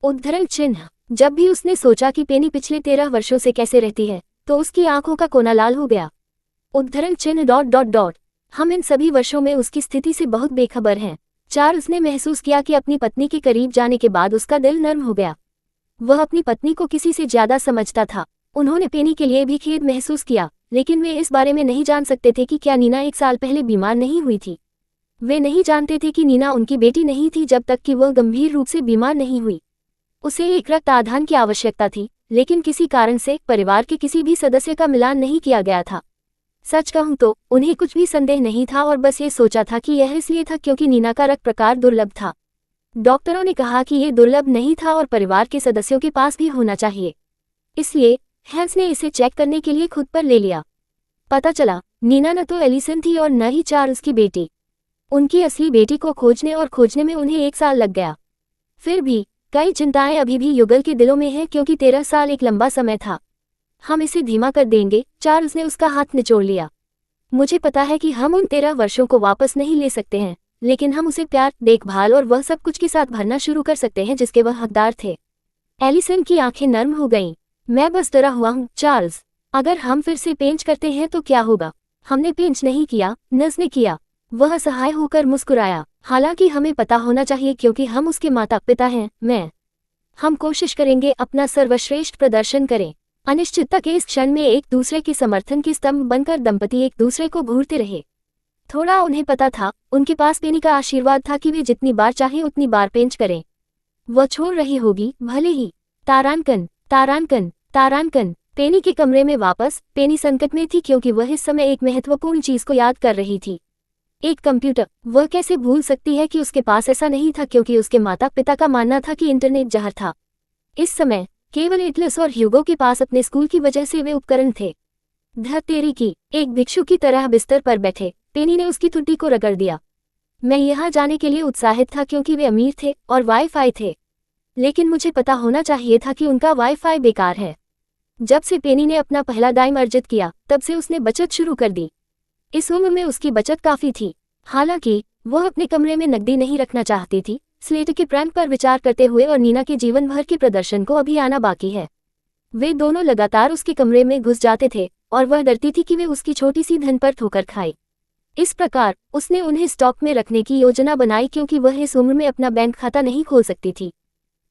उद्धरण चिन्ह। जब भी उसने सोचा कि पेनी पिछले 13 वर्षों से कैसे रहती है, तो उसकी आंखों का कोना लाल हो गया। उद्धरण चिन्ह ... हम इन सभी वर्षों में उसकी स्थिति से बहुत बेखबर हैं। चार्ल्स ने महसूस किया कि अपनी पत्नी के करीब जाने के बाद उसका दिल नर्म हो गया। वह अपनी पत्नी को किसी से ज्यादा समझता था। उन्होंने पेनी के लिए भी खेद महसूस किया, लेकिन वे इस बारे में नहीं जान सकते थे कि क्या नीना 1 साल पहले बीमार नहीं हुई थी। वे नहीं जानते थे कि नीना उनकी बेटी नहीं थी जब तक कि वह गंभीर रूप से बीमार नहीं हुई। उसे एक रक्त आधान की आवश्यकता थी, लेकिन किसी कारण से परिवार के किसी भी सदस्य का मिलान नहीं किया गया था। सच कहूं तो उन्हें कुछ भी संदेह नहीं था और बस ये सोचा था कि यह इसलिए था क्योंकि नीना का रक्त प्रकार दुर्लभ था। डॉक्टरों ने कहा कि ये दुर्लभ नहीं था और परिवार के सदस्यों के पास भी होना चाहिए। इसलिए हैंस ने इसे चेक करने के लिए खुद पर ले लिया। पता चला नीना न तो एलिसन थी और न ही चार्ल्स की बेटी। उनकी असली बेटी को खोजने में उन्हें 1 साल लग गया। फिर भी कई चिंताएं अभी भी युगल के दिलों में हैं क्योंकि 13 साल एक लंबा समय था। हम इसे धीमा कर देंगे। चार्ल्स ने उसका हाथ निचोड़ लिया। मुझे पता है कि हम उन 13 वर्षों को वापस नहीं ले सकते हैं, लेकिन हम उसे प्यार, देखभाल और वह सब कुछ के साथ भरना शुरू कर सकते हैं जिसके वह हकदार थे। एलिसन की आंखें नर्म हो गईं। मैं बस डरा हुआ हूँ चार्ल्स। अगर हम फिर से पेंच करते हैं तो क्या होगा? हमने पेंच नहीं किया, नज ने किया। वह असहाय होकर मुस्कुराया। हालांकि हमें पता होना चाहिए क्योंकि हम उसके माता पिता हैं। हम कोशिश करेंगे अपना सर्वश्रेष्ठ प्रदर्शन करें। अनिश्चितता के इस क्षण में एक दूसरे के समर्थन के स्तंभ बनकर दंपति एक दूसरे को घूरते रहे। थोड़ा उन्हें पता था, उनके पास पेनी का आशीर्वाद था कि वे जितनी बार चाहें उतनी बार पेंच करें। वह छोड़ रही होगी, भले ही। तारांकन। पेनी के कमरे में वापस। पेनी संकट में थी क्योंकि वह इस समय एक महत्वपूर्ण चीज को याद कर रही थी। एक कंप्यूटर। वह कैसे भूल सकती है कि उसके पास ऐसा नहीं था क्योंकि उसके माता पिता का मानना था कि इंटरनेट जहर था। इस समय केवल एटलस और ह्यूगो के पास अपने स्कूल की वजह से वे उपकरण थे। धत्तेरी की। एक भिक्षु की तरह बिस्तर पर बैठे पेनी ने उसकी ठुड्डी को रगड़ दिया। मैं यहाँ जाने के लिए उत्साहित था क्योंकि वे अमीर थे और वाईफाई थे, लेकिन मुझे पता होना चाहिए था कि उनका वाईफाई बेकार है। जब से पेनी ने अपना पहला डाइम अर्जित किया, तब से उसने बचत शुरू कर दी। इस उम्र में उसकी बचत काफी थी। हालांकि वह अपने कमरे में नकदी नहीं रखना चाहती थी, स्लेट के प्रैंक पर विचार करते हुए और नीना के जीवन भर के प्रदर्शन को अभी आना बाकी है। वे दोनों लगातार उसके कमरे में घुस जाते थे और वह डरती थी कि वे उसकी छोटी सी धन पर ठोकर खाए। इस प्रकार उसने उन्हें स्टॉक में रखने की योजना बनाई क्योंकि वह इस उम्र में अपना बैंक खाता नहीं खोल सकती थी।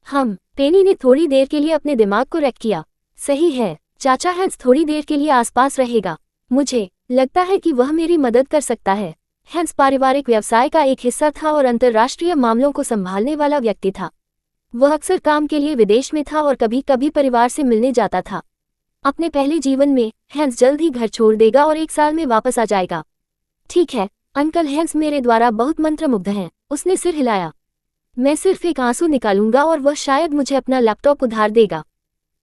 पेनी ने थोड़ी देर के लिए अपने दिमाग को रैक किया। सही है, चाचा हैंस थोड़ी देर के लिए आसपास रहेगा। मुझे लगता है कि वह मेरी मदद कर सकता है। हैंस पारिवारिक व्यवसाय का एक हिस्सा था और अंतर्राष्ट्रीय मामलों को संभालने वाला व्यक्ति था। वह अक्सर काम के लिए विदेश में था और कभी कभी परिवार से मिलने जाता था। अपने पहले जीवन में हैंस जल्द ही घर छोड़ देगा और 1 साल में वापस आ जाएगा। ठीक है अंकल, हैंस मेरे द्वारा बहुत मंत्रमुग्ध हैं। उसने सिर हिलाया। मैं सिर्फ एक आंसू निकालूंगा और वह शायद मुझे अपना लैपटॉप उधार देगा।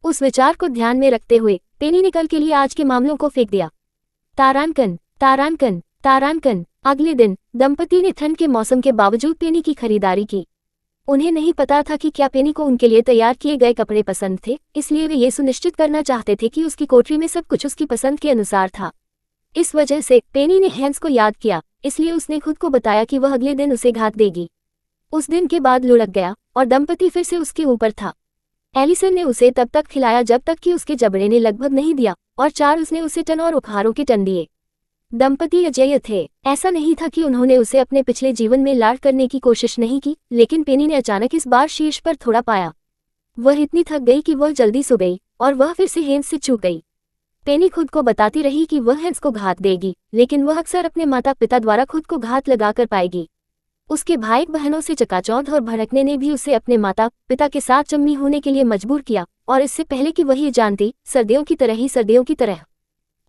उस विचार को ध्यान में रखते हुए पेनी ने कल के लिए आज के मामलों को फेंक दिया। तारांकन। अगले दिन दंपति ने ठंड के मौसम के बावजूद पेनी की खरीदारी की। उन्हें नहीं पता था कि क्या पेनी को उनके लिए तैयार किए गए कपड़े पसंद थे, इसलिए वे ये सुनिश्चित करना चाहते थे कि उसकी कोठरी में सब कुछ उसकी पसंद के अनुसार था। इस वजह से पेनी ने हैंस को याद किया, इसलिए उसने खुद को बताया कि वह अगले दिन उसे घात देगी। उस दिन के बाद लुढ़क गया और दंपति फिर से उसके ऊपर था। एलिसन ने उसे तब तक खिलाया जब तक कि उसके जबड़े ने लगभग नहीं दिया और चार्ल्स ने उसे टन और उपहारों के टन दिए। दंपति अजेय थे। ऐसा नहीं था कि उन्होंने उसे अपने पिछले जीवन में लाड करने की कोशिश नहीं की, लेकिन पेनी ने अचानक इस बार शीर्ष पर थोड़ा पाया। वह इतनी थक गई कि वह जल्दी सो गई और वह फिर से हैंस से चूक गई। पेनी खुद को बताती रही कि वह हैंस को घात देगी, लेकिन वह अक्सर अपने माता पिता द्वारा खुद को घात लगाकर पाएगी। उसके भाई बहनों से चकाचौंध और भड़कने ने भी उसे अपने माता पिता के साथ चम्मी होने के लिए मजबूर किया, और इससे पहले कि वह ये जानती, सर्दियों की तरह।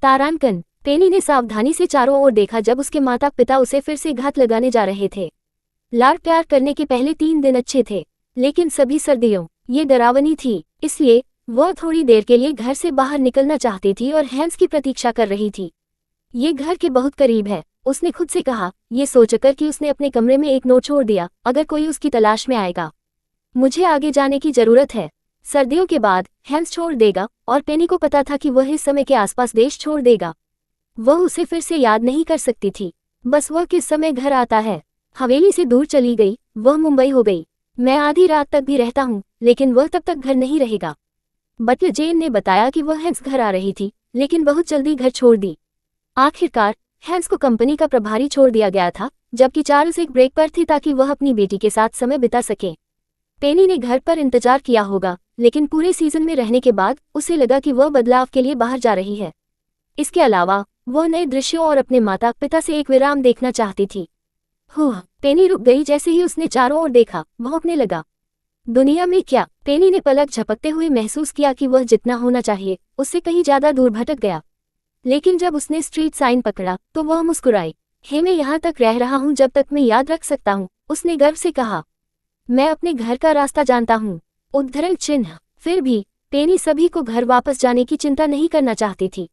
तारांकन। पेनी ने सावधानी से चारों ओर देखा जब उसके माता पिता उसे फिर से घात लगाने जा रहे थे। लाड़ प्यार करने के पहले 3 दिन अच्छे थे, लेकिन सभी सर्दियों ये डरावनी थी। इसलिए वह थोड़ी देर के लिए घर से बाहर निकलना चाहती थी और हैंस की प्रतीक्षा कर रही थी। ये घर के बहुत करीब है, उसने खुद से कहा, ये सोचकर कि उसने अपने कमरे में एक नोट छोड़ दिया, अगर कोई उसकी तलाश में आएगा। मुझे आगे जाने की जरूरत है। सर्दियों के बाद हैंस छोड़ देगा और पेनी को पता था कि वह इस समय के आसपास देश छोड़ देगा। वह उसे फिर से याद नहीं कर सकती थी, बस वह किस समय घर आता है। हवेली से दूर चली गई, वह मुंबई हो गई। मैं आधी रात तक भी रहता हूँ, लेकिन वह तब तक घर नहीं रहेगा। बटलर जेन ने बताया कि वह हैंस घर आ रही थी, लेकिन बहुत जल्दी घर छोड़ दी। आखिरकार हैंस को कंपनी का प्रभारी छोड़ दिया गया था, जबकि चार्ल्स एक ब्रेक पर थी ताकि वह अपनी बेटी के साथ समय बिता सके। पेनी ने घर पर इंतजार किया होगा, लेकिन पूरे सीजन में रहने के बाद उसे लगा कि वह बदलाव के लिए बाहर जा रही है। इसके अलावा वह नए दृश्यों और अपने माता पिता से एक विराम देखना चाहती थी। पेनी रुक गई जैसे ही उसने चारों ओर देखा, भौंकने लगा। दुनिया में क्या? पेनी ने पलक झपकते हुए महसूस किया कि वह जितना होना चाहिए उससे कहीं ज्यादा दूर भटक गया। लेकिन जब उसने स्ट्रीट साइन पकड़ा तो वह मुस्कुराई। मैं यहाँ तक रह रहा हूँ जब तक मैं याद रख सकता हूँ, उसने गर्व से कहा। मैं अपने घर का रास्ता जानता हूँ। उद्धरण चिन्ह। फिर भी पेनी सभी को घर वापस जाने की चिंता नहीं करना चाहती थी।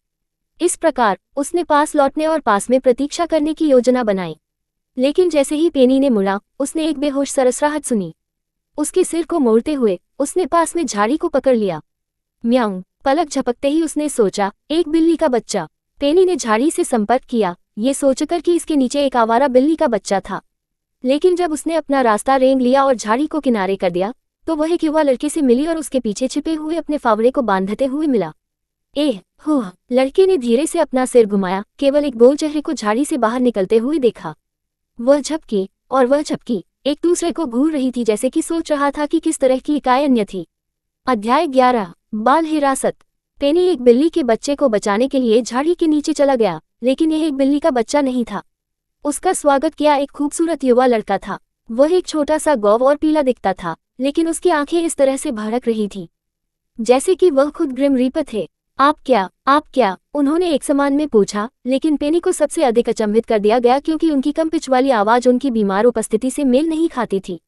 इस प्रकार उसने पास लौटने और पास में प्रतीक्षा करने की योजना बनाई। लेकिन जैसे ही पेनी ने मुड़ा, उसने एक बेहोश सरसराहट सुनी। उसके सिर को मोड़ते हुए उसने पास में झाड़ी को पकड़ लिया। म्याऊं। पलक झपकते ही उसने सोचा, एक बिल्ली का बच्चा। पेनी ने झाड़ी से संपर्क किया, ये सोचकर कि इसके नीचे एक आवारा बिल्ली का बच्चा था। लेकिन जब उसने अपना रास्ता रेंग लिया और झाड़ी को किनारे कर दिया, तो वह एक युवा लड़के से मिली और उसके पीछे छिपे हुए अपने फावड़े को बांधते हुए मिला। लड़के ने धीरे से अपना सिर घुमाया, केवल एक गोल चेहरे को झाड़ी से बाहर निकलते हुए देखा। वह झपकी और वह झपकी, एक दूसरे को घूर रही थी, जैसे कि सोच रहा था कि किस तरह की इकाई अन्य थी। अध्याय 11। बाल हिरासत। पेनी एक बिल्ली के बच्चे को बचाने के लिए झाड़ी के नीचे चला गया, लेकिन यह एक बिल्ली का बच्चा नहीं था। उसका स्वागत किया एक खूबसूरत युवा लड़का था। वह एक छोटा सा गौव और पीला दिखता था, लेकिन उसकी आंखें इस तरह से भड़क रही थी जैसे कि वह खुद ग्रिम रीपर थे। आप क्या? उन्होंने एक समान में पूछा, लेकिन पेनी को सबसे अधिक अचंभित कर दिया गया क्योंकि उनकी कम पिच वाली आवाज उनकी बीमार उपस्थिति से मेल नहीं खाती थी।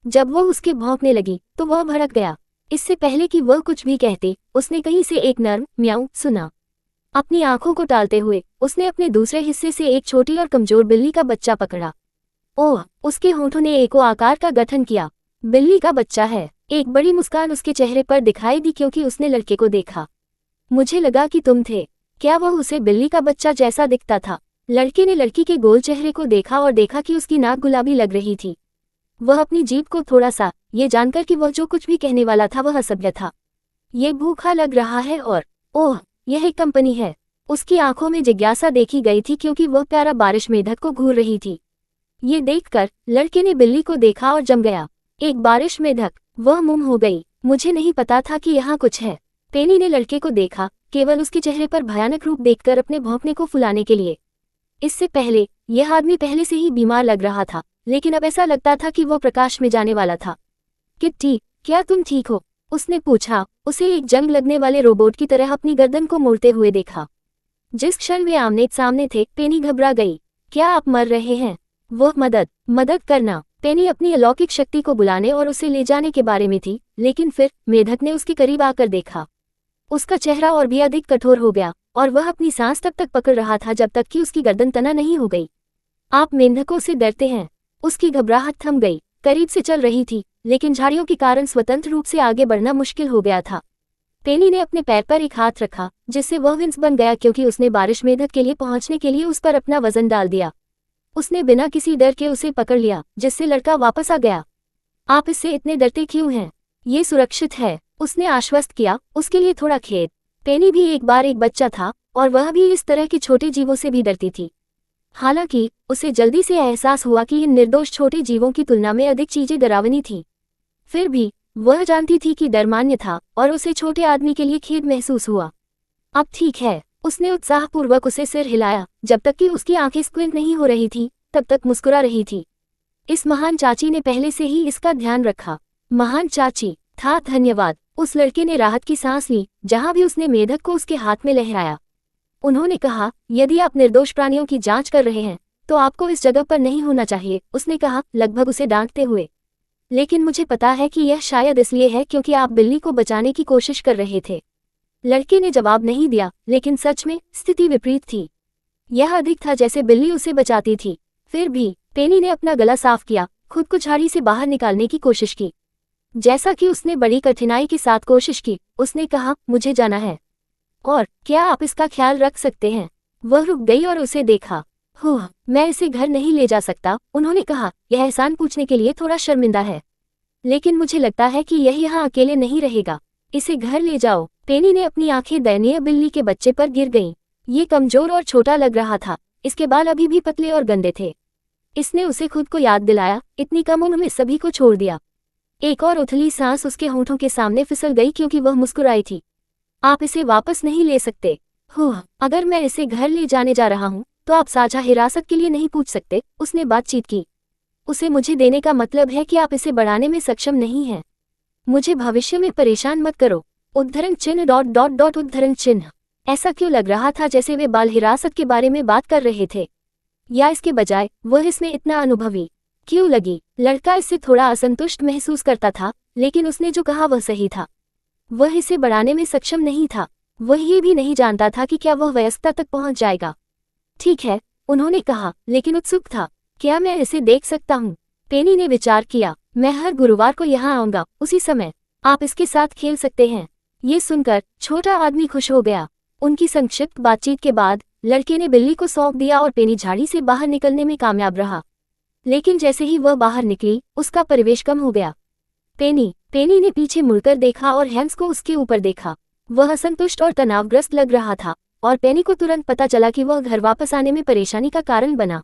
जब वह उसके भौंकने लगी तो वह भड़क गया। इससे पहले कि वह कुछ भी कहते, उसने कहीं से एक नर्म म्याऊं सुना। अपनी आंखों को टालते हुए उसने अपने दूसरे हिस्से से एक छोटी और कमजोर बिल्ली का बच्चा पकड़ा। उसके होंठों ने एक आकार का गठन किया। बिल्ली का बच्चा है। एक बड़ी मुस्कान उसके चेहरे पर दिखाई दी क्योंकि उसने लड़के को देखा। मुझे लगा कि तुम थे। क्या वह उसे बिल्ली का बच्चा जैसा दिखता था? लड़के ने लड़की के गोल चेहरे को देखा और देखा कि उसकी नाक गुलाबी लग रही थी। वह अपनी जीभ को थोड़ा सा, ये जानकर कि वह जो कुछ भी कहने वाला था वह असभ्य था। ये भूखा लग रहा है और यह एक कंपनी है। उसकी आंखों में जिज्ञासा देखी गई थी क्योंकि वह प्यारा बारिश मेढक को घूर रही थी। ये देखकर लड़के ने बिल्ली को देखा और जम गया। एक बारिश मेढक। वह मुम हो गई। मुझे नहीं पता था कि यहाँ कुछ है। पेनी ने लड़के को देखा, केवल उसके चेहरे पर भयानक रूप देखकर अपने भौंकने को फुलाने के लिए। इससे पहले यह आदमी पहले से ही बीमार लग रहा था, लेकिन अब ऐसा लगता था कि वह प्रकाश में जाने वाला था। किट्टी, क्या तुम ठीक हो? उसने पूछा, उसे एक जंग लगने वाले रोबोट की तरह अपनी गर्दन को मोड़ते हुए देखा। जिस क्षण वे आमने सामने थे, पेनी घबरा गई। क्या आप मर रहे हैं? वह मदद करना। पेनी अपनी अलौकिक शक्ति को बुलाने और उसे ले जाने के बारे में थी, लेकिन फिर मेढक ने उसके करीब आकर देखा। उसका चेहरा और भी अधिक कठोर हो गया और वह अपनी सांस तब तक पकड़ रहा था जब तक कि उसकी गर्दन तना नहीं हो गई। आप मेंढकों से डरते हैं? उसकी घबराहट थम गई। करीब से चल रही थी, लेकिन झाड़ियों के कारण स्वतंत्र रूप से आगे बढ़ना मुश्किल हो गया था। पेनी ने अपने पैर पर एक हाथ रखा, जिससे वह विंस बन गया क्योंकि उसने बारिश मेढक के लिए पहुंचने के लिए उस पर अपना वजन डाल दिया। उसने बिना किसी डर के उसे पकड़ लिया, जिससे लड़का वापस आ गया। आप इससे इतने डरते क्यों हैं? ये सुरक्षित है, उसने आश्वस्त किया। उसके लिए थोड़ा खेद। पेनी भी एक बार एक बच्चा था और वह भी इस तरह के छोटे जीवों से भी डरती थी। हालांकि उसे जल्दी से एहसास हुआ कि इन निर्दोष छोटे जीवों की तुलना में अधिक चीजें डरावनी थीं। फिर भी वह जानती थी कि डर मान्य था और उसे छोटे आदमी के लिए खेद महसूस हुआ। अब ठीक है, उसने उत्साहपूर्वक उसे सिर हिलाया। जब तक कि उसकी आंखें स्क्विंट नहीं हो रही थी, तब तक मुस्कुरा रही थी। इस महान चाची ने पहले से ही इसका ध्यान रखा। महान चाची था, धन्यवाद। उस लड़के ने राहत की सांस ली जहां भी उसने मेढक को उसके हाथ में लहराया। उन्होंने कहा, यदि आप निर्दोष प्राणियों की जांच कर रहे हैं तो आपको इस जगह पर नहीं होना चाहिए, उसने कहा, लगभग उसे डांटते हुए। लेकिन मुझे पता है कि यह शायद इसलिए है क्योंकि आप बिल्ली को बचाने की कोशिश कर रहे थे। लड़के ने जवाब नहीं दिया, लेकिन सच में स्थिति विपरीत थी। यह अधिक था जैसे बिल्ली उसे बचाती थी। फिर भी पेनी ने अपना गला साफ किया, खुद को झाड़ी से बाहर निकालने की कोशिश की। जैसा कि उसने बड़ी कठिनाई के साथ कोशिश की, उसने कहा, मुझे जाना है। और क्या आप इसका ख्याल रख सकते हैं? वह रुक गई और उसे देखा। मैं इसे घर नहीं ले जा सकता, उन्होंने कहा, यह एहसान पूछने के लिए थोड़ा शर्मिंदा है। लेकिन मुझे लगता है कि यह यहाँ अकेले नहीं रहेगा। इसे घर ले जाओ। पेनी ने अपनी आंखें दयनीय बिल्ली के बच्चे पर गिर गईं। ये कमजोर और छोटा लग रहा था, इसके बाल अभी भी पतले और गंदे थे। इसने उसे खुद को याद दिलाया, इतनी कम उम्र में सभी को छोड़ दिया। एक और उथली सांस उसके होंठों के सामने फिसल गई क्योंकि वह मुस्कुराई थी। आप इसे वापस नहीं ले सकते। अगर मैं इसे घर ले जाने जा रहा हूँ तो आप साझा हिरासत के लिए नहीं पूछ सकते, उसने बातचीत की। उसे मुझे देने का मतलब है कि आप इसे बढ़ाने में सक्षम नहीं हैं। मुझे भविष्य में परेशान मत करो। उद्धरण चिन्ह ... उद्धरण चिन्ह। ऐसा क्यों लग रहा था जैसे वे बाल हिरासत के बारे में बात कर रहे थे, या इसके बजाय वह इसमें इतना अनुभवी क्यों लगी? लड़का इससे थोड़ा असंतुष्ट महसूस करता था, लेकिन उसने जो कहा वह सही था। वह इसे बढ़ाने में सक्षम नहीं था। वह ये भी नहीं जानता था कि क्या वह वयस्कता तक पहुंच जाएगा। ठीक है, उन्होंने कहा, लेकिन उत्सुक था। क्या मैं इसे देख सकता हूँ? पेनी ने विचार किया। मैं हर गुरुवार को यहाँ आऊंगा, उसी समय आप इसके साथ खेल सकते हैं। ये सुनकर छोटा आदमी खुश हो गया। उनकी संक्षिप्त बातचीत के बाद लड़के ने बिल्ली को सौंप दिया और पेनी झाड़ी से बाहर निकलने में कामयाब रहा। लेकिन जैसे ही वह बाहर निकली, उसका परिवेश कम हो गया। पेनी ने पीछे मुड़कर देखा और हैंस को उसके ऊपर देखा। वह असंतुष्ट और तनावग्रस्त लग रहा था, और पेनी को तुरंत पता चला कि वह घर वापस आने में परेशानी का कारण बना।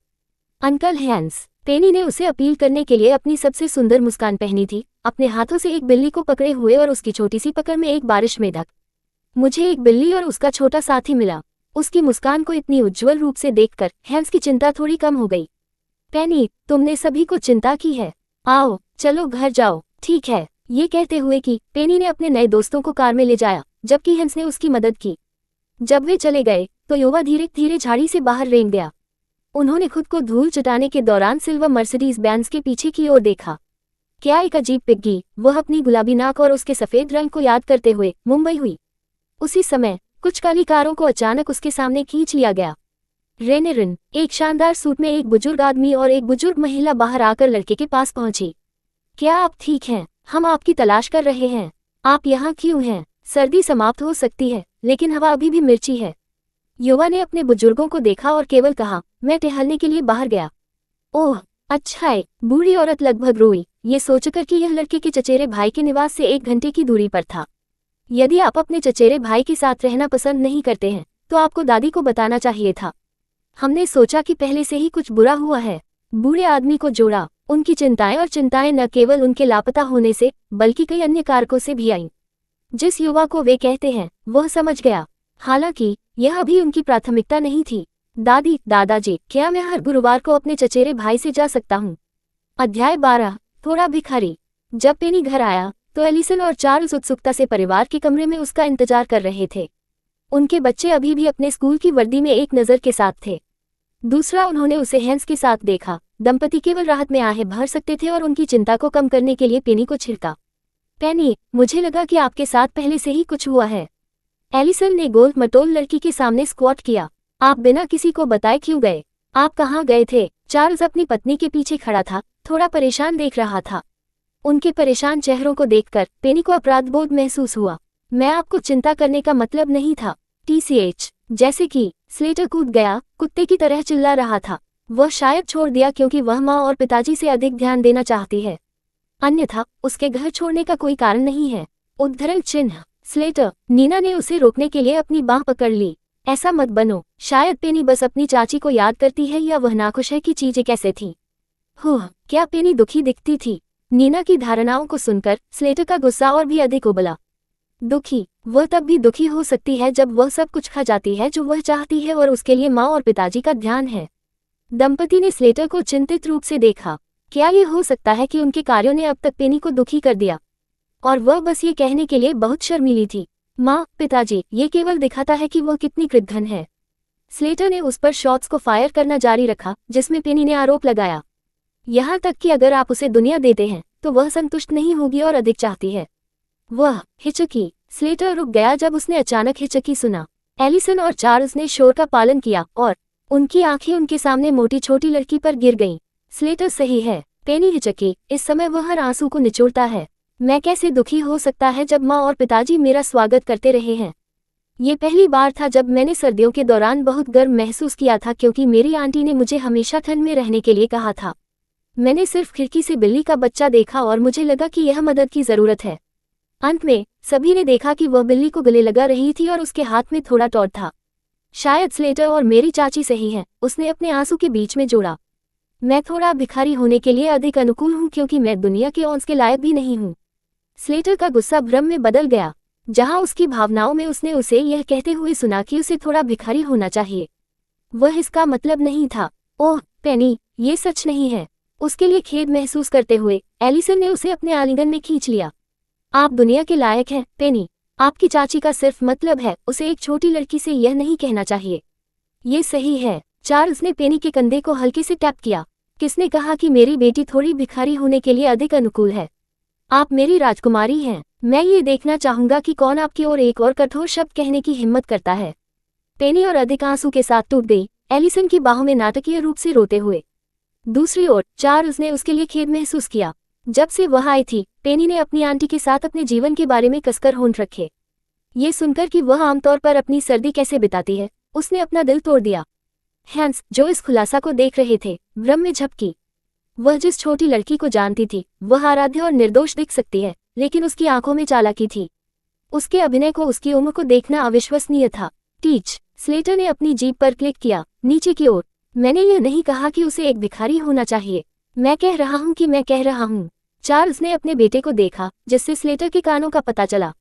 Uncle hence. पेनी ने उसे अपील करने के लिए अपनी सबसे सुंदर मुस्कान पहनी थी, अपने हाथों से एक बिल्ली को पकड़े हुए और उसकी छोटी सी पकड़ में एक बारिश में ढक। मुझे एक बिल्ली और उसका छोटा साथी मिला। उसकी मुस्कान को इतनी उज्ज्वल रूप से देखकर हैंस की चिंता थोड़ी कम हो गई। पेनी, तुमने सभी को चिंता की है। आओ, चलो घर जाओ। ठीक है, ये कहते हुए कि पेनी ने अपने नए दोस्तों को कार में ले जाया, जबकि हैंस ने उसकी मदद की। जब वे चले गए तो युवा धीरे धीरे झाड़ी से बाहर रेंग गया। उन्होंने खुद को धूल चटाने के दौरान सिल्वर मर्सिडीज बेंज के पीछे की ओर देखा। क्या एक अजीब पिग्गी, वह अपनी गुलाबी नाक और उसके सफेद रंग को याद करते हुए मुंबई हुई। उसी समय कुछ काली कारों को अचानक उसके सामने खींच लिया गया। रेनेरिन, एक शानदार सूट में एक बुजुर्ग आदमी और एक बुजुर्ग महिला बाहर आकर लड़के के पास पहुंची। क्या आप ठीक हैं? हम आपकी तलाश कर रहे हैं। आप यहाँ क्यों हैं? सर्दी समाप्त हो सकती है, लेकिन हवा अभी भी मिर्ची है। युवा ने अपने बुजुर्गों को देखा और केवल कहा, मैं टहलने के लिए बाहर गया। ओह, अच्छा है। बूढ़ी औरत लगभग रोई, ये सोचकर कि यह लड़के के चचेरे भाई के निवास से 1 घंटे की दूरी पर था। यदि आप अपने चचेरे भाई के साथ रहना पसंद नहीं करते हैं तो आपको दादी को बताना चाहिए था। हमने सोचा कि पहले से ही कुछ बुरा हुआ है। बूढ़े आदमी को जोड़ा। उनकी चिंताएं और चिंताएं न केवल उनके लापता होने से बल्कि कई अन्य कारकों से भी आईं। जिस युवा को वे कहते हैं वह समझ गया, हालांकि यह अभी उनकी प्राथमिकता नहीं थी। दादाजी, क्या मैं हर गुरुवार को अपने चचेरे भाई से जा सकता हूँ? अध्याय 12, थोड़ा भिखारी। जब पेनी घर आया तो एलिसन और चार्ल्स उत्सुकता से परिवार के कमरे में उसका इंतजार कर रहे थे। उनके बच्चे अभी भी अपने स्कूल की वर्दी में एक नज़र के साथ थे। दूसरा, उन्होंने उसे हैंस के साथ देखा। दंपति केवल राहत में आहें भर सकते थे और उनकी चिंता को कम करने के लिए पेनी को छिड़का। पेनी, मुझे लगा कि आपके साथ पहले से ही कुछ हुआ है। एलिसन ने गोल मटोल लड़की के सामने स्क्वाट किया। आप बिना किसी को बताए क्यों गए? आप कहाँ गए थे? चार्ल्स अपनी पत्नी के पीछे खड़ा था, थोड़ा परेशान देख रहा था। उनके परेशान चेहरों को देखकर पेनी को अपराधबोध महसूस हुआ। मैं आपको चिंता करने का मतलब नहीं था। TCH, जैसे कि स्लेटर कूद गया, कुत्ते की तरह चिल्ला रहा था। वह शायद छोड़ दिया क्योंकि वह माँ और पिताजी से अधिक ध्यान देना चाहती है। अन्यथा उसके घर छोड़ने का कोई कारण नहीं है। उद्धरण चिन्ह स्लेटर। नीना ने उसे रोकने के लिए अपनी बांह पकड़ ली। ऐसा मत बनो। शायद पेनी बस अपनी चाची को याद करती है या वह नाखुश है कि चीजें कैसे थीं। क्या पेनी दुखी दिखती थी? नीना की धारणाओं को सुनकर स्लेटर का गुस्सा और भी अधिक उबला। दुखी? वह तब भी दुखी हो सकती है जब वह सब कुछ खा जाती है जो वह चाहती है और उसके लिए माँ और पिताजी का ध्यान है। दंपति ने स्लेटर को चिंतित रूप से देखा। क्या ये हो सकता है कि उनके कार्यों ने अब तक पेनी को दुखी कर दिया और वह बस ये कहने के लिए बहुत शर्मीली थी? माँ, पिताजी, ये केवल दिखाता है कि वह कितनी कृतघ्न है। स्लेटर ने उस पर शॉट्स को फायर करना जारी रखा, जिसमें पेनी ने आरोप लगाया। यहाँ तक कि अगर आप उसे दुनिया देते हैं तो वह संतुष्ट नहीं होगी और अधिक चाहती है। वह हिचकी। स्लेटर रुक गया जब उसने अचानक हिचकी सुना। एलिसन और चार्ल्स ने शोर का पालन किया और उनकी आंखें उनके सामने मोटी छोटी लड़की पर गिर गईं। स्लेटर सही है, पेनी हिचकी। इस समय वह हर आंसू को निचोड़ता है। मैं कैसे दुखी हो सकता है जब माँ और पिताजी मेरा स्वागत करते रहे हैं। ये पहली बार था जब मैंने सर्दियों के दौरान बहुत गर्म महसूस किया था क्योंकि मेरी आंटी ने मुझे हमेशा ठंड में रहने के लिए कहा था। मैंने सिर्फ खिड़की से बिल्ली का बच्चा देखा और मुझे लगा कि यह मदद की जरूरत है। अंत में सभी ने देखा कि वह बिल्ली को गले लगा रही थी और उसके हाथ में थोड़ा टॉर्च था। शायद स्लेटर और मेरी चाची सही हैं, उसने अपने आंसू के बीच में जोड़ा। मैं थोड़ा भिखारी होने के लिए अधिक अनुकूल हूँ क्योंकि मैं दुनिया के औंस के लायक भी नहीं हूँ। स्लेटर का गुस्सा भ्रम में बदल गया। जहाँ उसकी भावनाओं में उसने उसे यह कहते हुए सुना कि उसे थोड़ा भिखारी होना चाहिए। वह इसका मतलब नहीं था। ओह पेनी, ये सच नहीं है। उसके लिए खेद महसूस करते हुए एलिसन ने उसे अपने आलिंगन में खींच लिया। आप दुनिया के लायक हैं पेनी। आपकी चाची का सिर्फ मतलब है उसे एक छोटी लड़की से यह नहीं कहना चाहिए। ये सही है। चार्ल्स ने पेनी के कंधे को हल्के से टैप किया। किसने कहा कि मेरी बेटी थोड़ी भिखारी होने के लिए अधिक अनुकूल है? आप मेरी राजकुमारी हैं। मैं ये देखना चाहूंगा कि कौन आपकी ओर एक और कठोर शब्द कहने की हिम्मत करता है। पेनी और अधिक आंसू के साथ टूट गई, एलिसन की बाहों में नाटकीय रूप से रोते हुए। दूसरी ओर चार्ल्स ने उसके लिए खेद महसूस किया। जब से वह आई थी, पेनी ने अपनी आंटी के साथ अपने जीवन के बारे में कसकर होंठ रखे। ये सुनकर कि वह आमतौर पर अपनी सर्दी कैसे बिताती है, उसने अपना दिल तोड़ दिया। हैंस, जो इस खुलासा को देख रहे थे, भ्रम में झपकी। वह जिस छोटी लड़की को जानती थी, वह आराध्य और निर्दोष दिख सकती है, लेकिन उसकी आंखों में चालाकी थी। उसके अभिनय को, उसकी उम्र को देखना अविश्वसनीय था। टीच। स्लेटर ने अपनी जीभ पर क्लिक किया, नीचे की ओर। मैंने यह नहीं कहा कि उसे एक भिखारी होना चाहिए। मैं कह रहा हूं कि मैं कह रहा हूं। चार्ल्स ने अपने बेटे को देखा, जिससे स्लेटर के कानों का पता चला।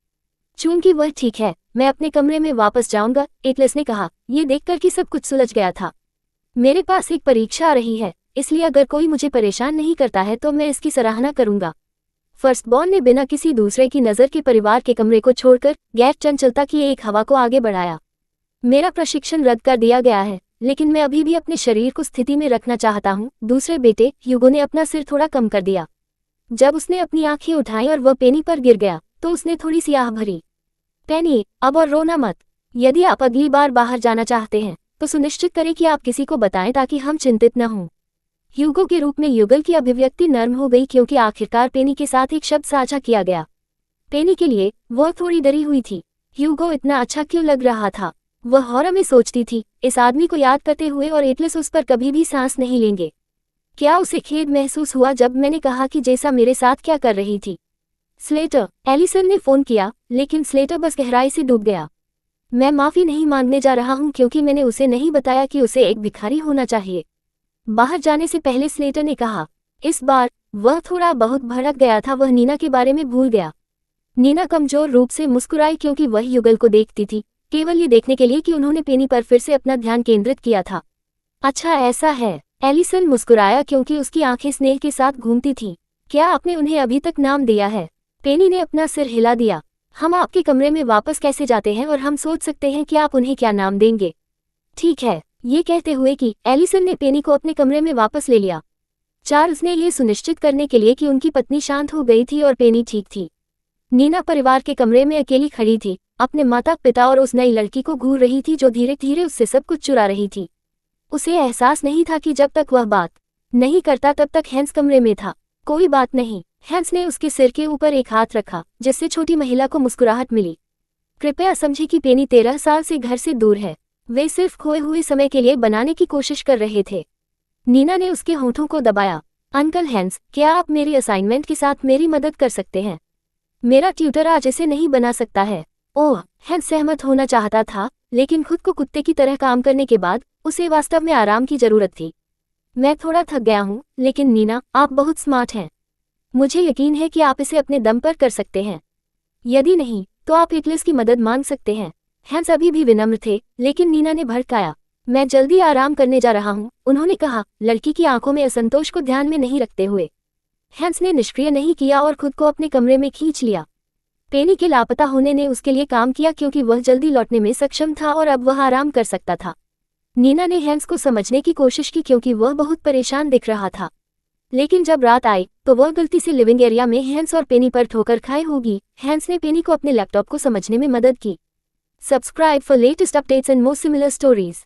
चूंकि वह ठीक है, मैं अपने कमरे में वापस जाऊंगा, एटलस ने कहा, यह देखकर कि सब कुछ सुलझ गया था। मेरे पास एक परीक्षा आ रही है, इसलिए अगर कोई मुझे परेशान नहीं करता है तो मैं इसकी सराहना करूंगा। फर्स्टबॉर्न ने बिना किसी दूसरे की नज़र के परिवार के कमरे को छोड़कर गैर चंचलता की एक हवा को आगे बढ़ाया। मेरा प्रशिक्षण रद्द कर दिया गया है, लेकिन मैं अभी भी अपने शरीर को स्थिति में रखना चाहता हूँ। दूसरे बेटे ह्यूगो ने अपना सिर थोड़ा कम कर दिया। जब उसने अपनी आंखें उठाई और वह पेनी पर गिर गया, तो उसने थोड़ी सी आह भरी। पेनी, अब और रोना मत। यदि आप अगली बार बाहर जाना चाहते हैं, तो सुनिश्चित करें कि आप किसी को बताएं ताकि हम चिंतित न हों। ह्यूगो के रूप में युगल की अभिव्यक्ति नर्म हो गई क्योंकि आखिरकार पेनी के साथ एक शब्द साझा किया गया। पेनी के लिए वह थोड़ी डरी हुई थी। ह्यूगो इतना अच्छा क्यों लग रहा था? वह हॉरर में सोचती थी, इस आदमी को याद करते हुए, और एटलस उस पर कभी भी सांस नहीं लेंगे। क्या उसे खेद महसूस हुआ जब मैंने कहा कि जैसा मेरे साथ क्या कर रही थी? स्लेटर। एलिसन ने फोन किया, लेकिन स्लेटर बस गहराई से डूब गया। मैं माफी नहीं मांगने जा रहा हूं क्योंकि मैंने उसे नहीं बताया कि उसे एक भिखारी होना चाहिए। बाहर जाने से पहले स्लेटर ने कहा। इस बार वह थोड़ा बहुत भड़क गया था। वह नीना के बारे में भूल गया। नीना कमजोर रूप से मुस्कुराई क्योंकि वह युगल को देखती थी, केवल ये देखने के लिए कि उन्होंने पेनी पर फिर से अपना ध्यान केंद्रित किया था। अच्छा ऐसा है। एलिसन मुस्कुराया क्योंकि उसकी आंखें स्नेह के साथ घूमती थीं। क्या आपने उन्हें अभी तक नाम दिया है? पेनी ने अपना सिर हिला दिया। हम आपके कमरे में वापस कैसे जाते हैं और हम सोच सकते हैं कि आप उन्हें क्या नाम देंगे। ठीक है। ये कहते हुए कि एलिसन ने पेनी को अपने कमरे में वापस ले लिया। चार्ल्स ने यह सुनिश्चित करने के लिए कि उनकी पत्नी शांत हो गई थी और पेनी ठीक थी। नीना परिवार के कमरे में अकेली खड़ी थी, अपने माता पिता और उस नई लड़की को घूर रही थी जो धीरे धीरे उससे सब कुछ चुरा रही थी। उसे एहसास नहीं था कि जब तक वह बात नहीं करता तब तक हैंस कमरे में था। कोई बात नहीं। हैंस ने उसके सिर के ऊपर एक हाथ रखा, जिससे छोटी महिला को मुस्कुराहट मिली। कृपया समझे कि पेनी 13 साल से घर से दूर है। वे सिर्फ खोए हुए समय के लिए बनाने की कोशिश कर रहे थे। नीना ने उसके होठों को दबाया। अंकल हैंस, क्या आप मेरी असाइनमेंट के साथ मेरी मदद कर सकते हैं? मेरा ट्यूटर आज इसे नहीं बना सकता है। ओह, हैंस सहमत होना चाहता था, लेकिन खुद को कुत्ते की तरह काम करने के बाद उसे वास्तव में आराम की जरूरत थी। मैं थोड़ा थक गया हूँ, लेकिन नीना, आप बहुत स्मार्ट हैं। मुझे यकीन है कि आप इसे अपने दम पर कर सकते हैं। यदि नहीं, तो आप एटलस की मदद मांग सकते हैं। हैंस अभी भी विनम्र थे, लेकिन नीना ने भड़काया। मैं जल्दी आराम करने जा रहा हूँ, उन्होंने कहा, लड़की की आंखों में असंतोष को ध्यान में नहीं रखते हुए। हैंस ने निष्क्रिय नहीं किया और खुद को अपने कमरे में खींच लिया। पेनी के लापता होने ने उसके लिए काम किया क्योंकि वह जल्दी लौटने में सक्षम था और अब वह आराम कर सकता था। नीना ने हैंस को समझने की कोशिश की क्योंकि वह बहुत परेशान दिख रहा था। लेकिन जब रात आई तो वह गलती से लिविंग एरिया में हैंस और पेनी पर ठोकर खाए होगी। हैंस ने पेनी को अपने लैपटॉप को समझने में मदद की। Subscribe for latest updates and more similar stories.